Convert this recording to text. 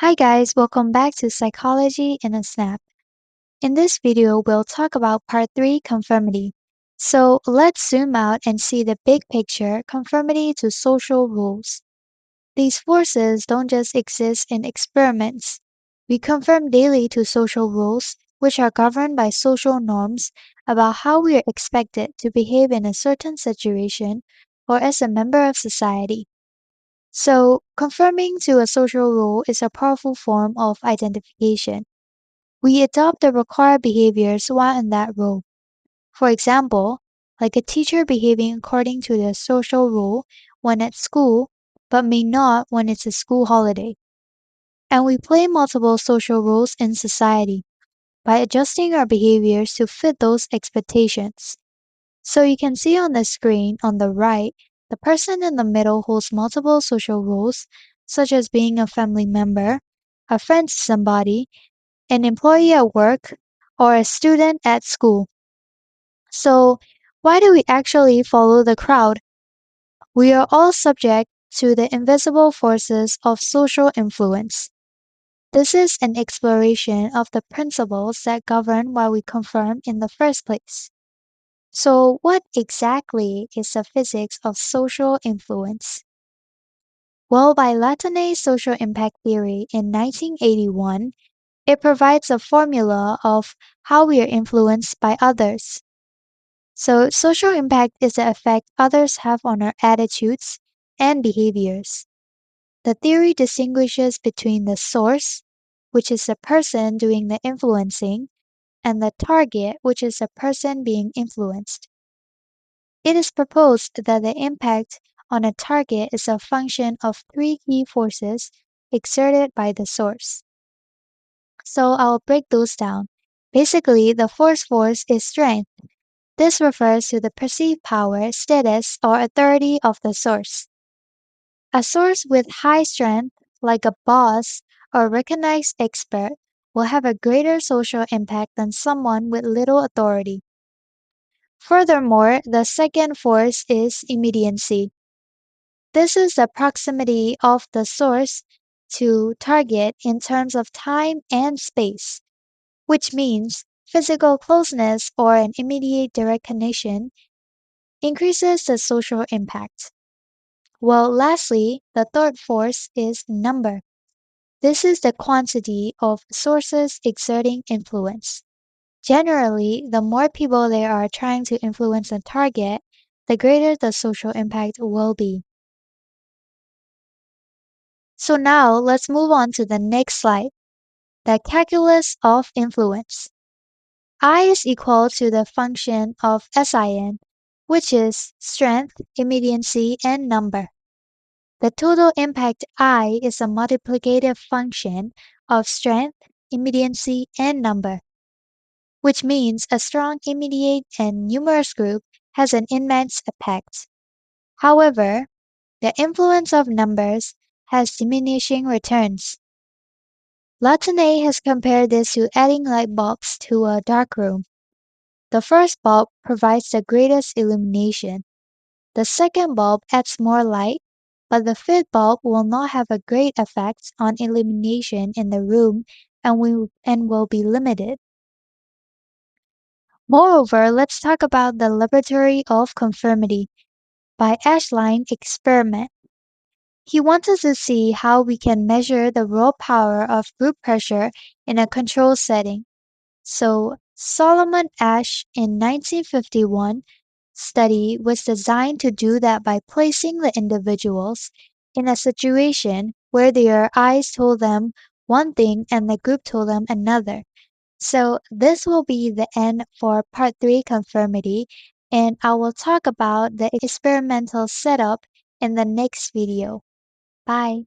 Hi guys, welcome back to Psychology in a Snap. In this video, we'll talk about part 3, conformity. So let's zoom out and see the big picture, conformity to social rules. These forces don't just exist in experiments. We conform daily to social rules, which are governed by social norms about how we are expected to behave in a certain situation or as a member of society. So, conforming to a social rule is a powerful form of identification. We adopt the required behaviors while in that role. For example, like a teacher behaving according to the social rule when at school, but may not when it's a school holiday. And we play multiple social rules in society by adjusting our behaviors to fit those expectations. So you can see on the screen on the right, the person in the middle holds multiple social roles, such as being a family member, a friend to somebody, an employee at work, or a student at school. So, why do we actually follow the crowd? We are all subject to the invisible forces of social influence. This is an exploration of the principles that govern why we conform in the first place. So, what exactly is the physics of social influence? Well, by Latané's social impact theory in 1981, it provides a formula of how we are influenced by others. So, social impact is the effect others have on our attitudes and behaviors. The theory distinguishes between the source, which is the person doing the influencing, and the target, which is the person being influenced. It is proposed that the impact on a target is a function of three key forces exerted by the source. So I'll break those down. Basically, the first force is strength. This refers to the perceived power, status, or authority of the source. A source with high strength, like a boss or recognized expert, will have a greater social impact than someone with little authority. Furthermore, the second force is immediacy. This is the proximity of the source to target in terms of time and space, which means physical closeness or an immediate direct connection increases the social impact. Well, lastly, the third force is number. This is the quantity of sources exerting influence. Generally, the more people there are trying to influence a target, the greater the social impact will be. So now let's move on to the next slide, the calculus of influence. I is equal to the function of SIN, which is strength, immediacy, and number. The total impact I is a multiplicative function of strength, immediacy, and number, which means a strong immediate and numerous group has an immense effect. However, the influence of numbers has diminishing returns. Latané has compared this to adding light bulbs to a dark room. The first bulb provides the greatest illumination. The second bulb adds more light, but the fifth bulb will not have a great effect on illumination in the room and will be limited. Moreover, let's talk about the laboratory of conformity by Ashline experiment. He wants us to see how we can measure the raw power of group pressure in a control setting. So, Solomon Asch in 1951 study was designed to do that by placing the individuals in a situation where their eyes told them one thing and the group told them another. So this will be the end for part 3 conformity, and I will talk about the experimental setup in the next video. Bye.